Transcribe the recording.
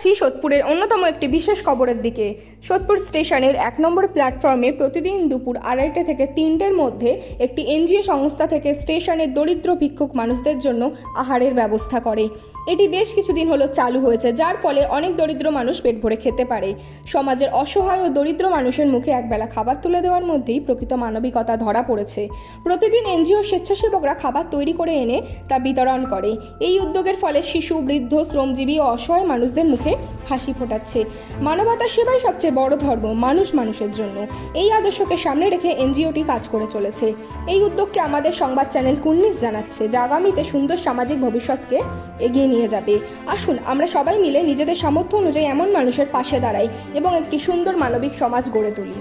যাচ্ছি সোদপুরের অন্যতম একটি বিশেষ খবরের দিকে। সোদপুর স্টেশনের 1 নম্বর প্ল্যাটফর্মে প্রতিদিন দুপুর 2:30 থেকে 3টের মধ্যে একটি এনজিও সংস্থা থেকে স্টেশনের দরিদ্র ভিক্ষুক মানুষদের জন্য আহারের ব্যবস্থা করে। এটি বেশ কিছুদিন হলো চালু হয়েছে, যার ফলে অনেক দরিদ্র মানুষ পেট ভরে খেতে পারে। সমাজের অসহায় ও দরিদ্র মানুষের মুখে একবেলা খাবার তুলে দেওয়ার মধ্যেই প্রকৃত মানবিকতা ধরা পড়েছে। প্রতিদিন এনজিও স্বেচ্ছাসেবকরা খাবার তৈরি করে এনে তা বিতরণ করে। এই উদ্যোগের ফলে শিশু, বৃদ্ধ, শ্রমজীবী ও অসহায় মানুষদের মুখে হাসি ফোটাচ্ছে। মানবতার সেবাই সবচেয়ে বড় ধর্ম, মানুষ মানুষের জন্য। এই আদর্শকে সামনে রেখে এনজিওটি কাজ করে চলেছে। এই উদ্যোগকে আমাদের সংবাদ চ্যানেল কুর্নিশ জানাচ্ছে, যা আগামীতে সুন্দর সামাজিক ভবিষ্যৎকে এগিয়ে নিয়ে যাবে। আসুন আমরা সবাই মিলে নিজেদের সামর্থ্য অনুযায়ী এমন মানুষের পাশে দাঁড়াই এবং একটি সুন্দর মানবিক সমাজ গড়ে তুলি।